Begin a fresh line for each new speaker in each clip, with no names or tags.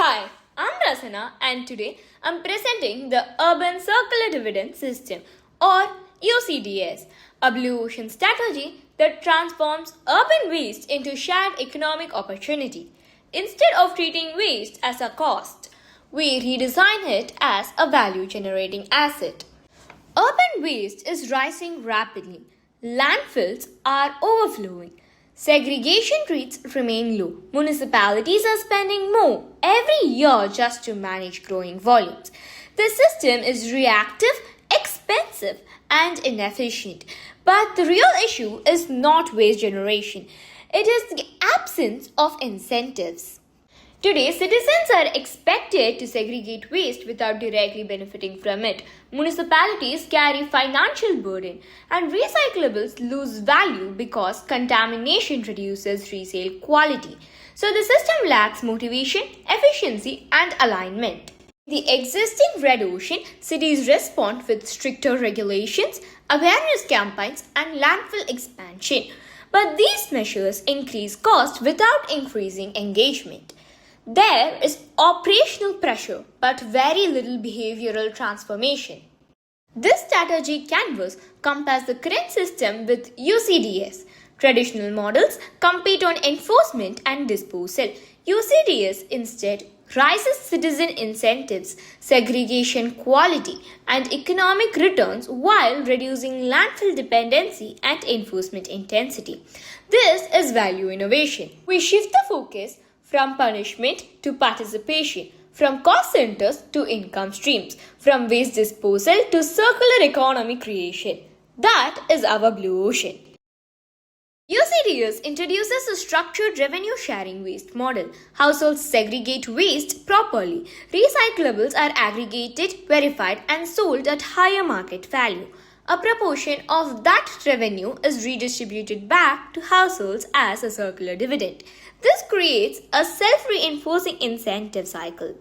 Hi, I'm Rasana and today I'm presenting the Urban Circular Dividend System or UCDS, a blue ocean strategy that transforms urban waste into shared economic opportunity. Instead of treating waste as a cost, we redesign it as a value generating asset. Urban waste is rising rapidly. Landfills are overflowing. Segregation rates remain low. Municipalities are spending more every year just to manage growing volumes. The system is reactive, expensive, and inefficient. But the real issue is not waste generation, it is the absence of incentives. Today, citizens are expected to segregate waste without directly benefiting from it. Municipalities carry financial burden, and recyclables lose value because contamination reduces resale quality. So the system lacks motivation, efficiency, and alignment. The existing red ocean, cities respond with stricter regulations, awareness campaigns, and landfill expansion. But these measures increase cost without increasing engagement. There is operational pressure but very little behavioral transformation. This strategy canvas compares the current system with UCDS. Traditional models compete on enforcement and disposal. UCDS instead rises citizen incentives, segregation quality, and economic returns while reducing landfill dependency and enforcement intensity. This is value innovation. We shift the focus from punishment to participation, from cost centers to income streams, from waste disposal to circular economy creation. That is our blue ocean. UCDS introduces a structured revenue sharing waste model. Households segregate waste properly. Recyclables are aggregated, verified, and sold at higher market value. A proportion of that revenue is redistributed back to households as a circular dividend. This creates a self-reinforcing incentive cycle.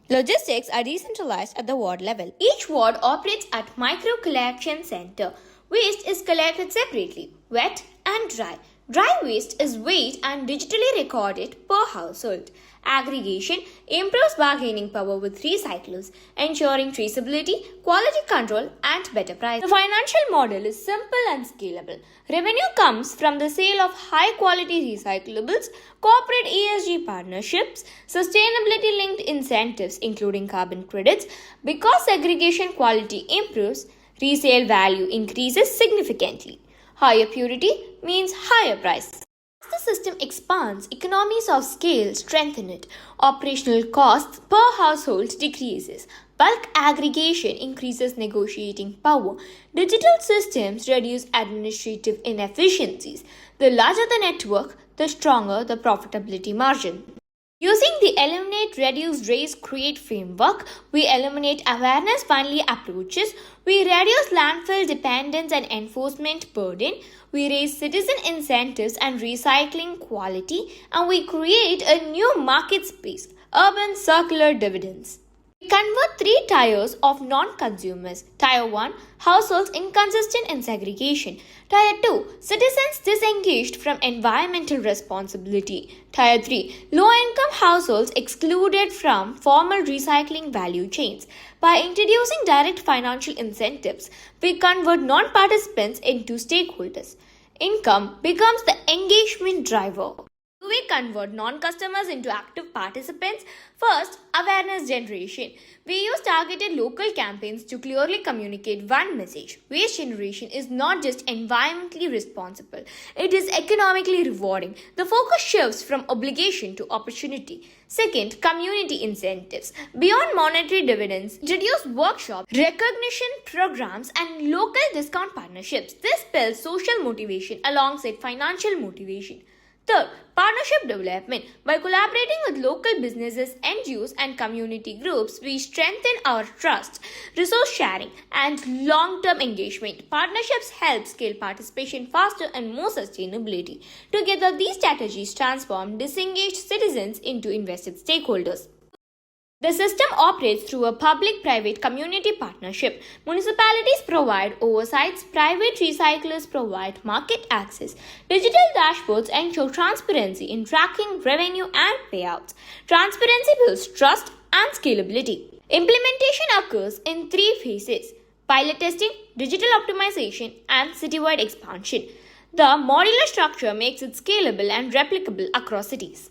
Logistics are decentralized at the ward level. Each ward operates at micro collection center. Waste is collected separately, wet and dry. Dry waste is weighed and digitally recorded per household. Aggregation improves bargaining power with recyclers, ensuring traceability, quality control, and better price. The financial model is simple and scalable. Revenue comes from the sale of high-quality recyclables, corporate ESG partnerships, sustainability-linked incentives including carbon credits. Because segregation quality improves, resale value increases significantly. Higher purity means higher price. As the system expands, economies of scale strengthen it. Operational costs per household decreases. Bulk aggregation increases negotiating power. Digital systems reduce administrative inefficiencies. The larger the network, the stronger the profitability margin. Using the Eliminate, Reduce, Raise, Create framework, we eliminate awareness-only approaches, we reduce landfill dependence and enforcement burden, we raise citizen incentives and recycling quality, and we create a new market space, urban circular dividends. We convert three tiers of non-consumers. Tier 1, households inconsistent in segregation. Tier 2, citizens disengaged from environmental responsibility. Tier 3, low-income households excluded from formal recycling value chains. By introducing direct financial incentives, we convert non-participants into stakeholders. Income becomes the engagement driver. We convert non-customers into active participants. First, awareness generation. We use targeted local campaigns to clearly communicate one message. Waste generation is not just environmentally responsible, it is economically rewarding. The focus shifts from obligation to opportunity. Second, community incentives. Beyond monetary dividends, introduce workshops, recognition programs, and local discount partnerships. This builds social motivation alongside financial motivation. Third, partnership development. By collaborating with local businesses, NGOs, and community groups, we strengthen our trust, resource sharing, and long-term engagement. Partnerships help scale participation faster and more sustainability. Together, these strategies transform disengaged citizens into invested stakeholders. The system operates through a public-private community partnership. Municipalities provide oversights, private recyclers provide market access. Digital dashboards ensure transparency in tracking revenue and payouts. Transparency builds trust and scalability. Implementation occurs in three phases: pilot testing, digital optimization, and citywide expansion. The modular structure makes it scalable and replicable across cities.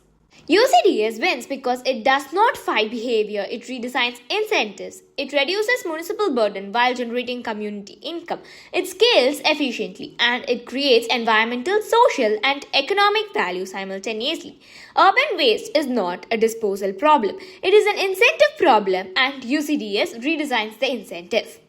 UCDS wins because it does not fight behavior, it redesigns incentives. It reduces municipal burden while generating community income. It scales efficiently and it creates environmental, social, and economic value simultaneously. Urban waste is not a disposal problem, it is an incentive problem, and UCDS redesigns the incentive.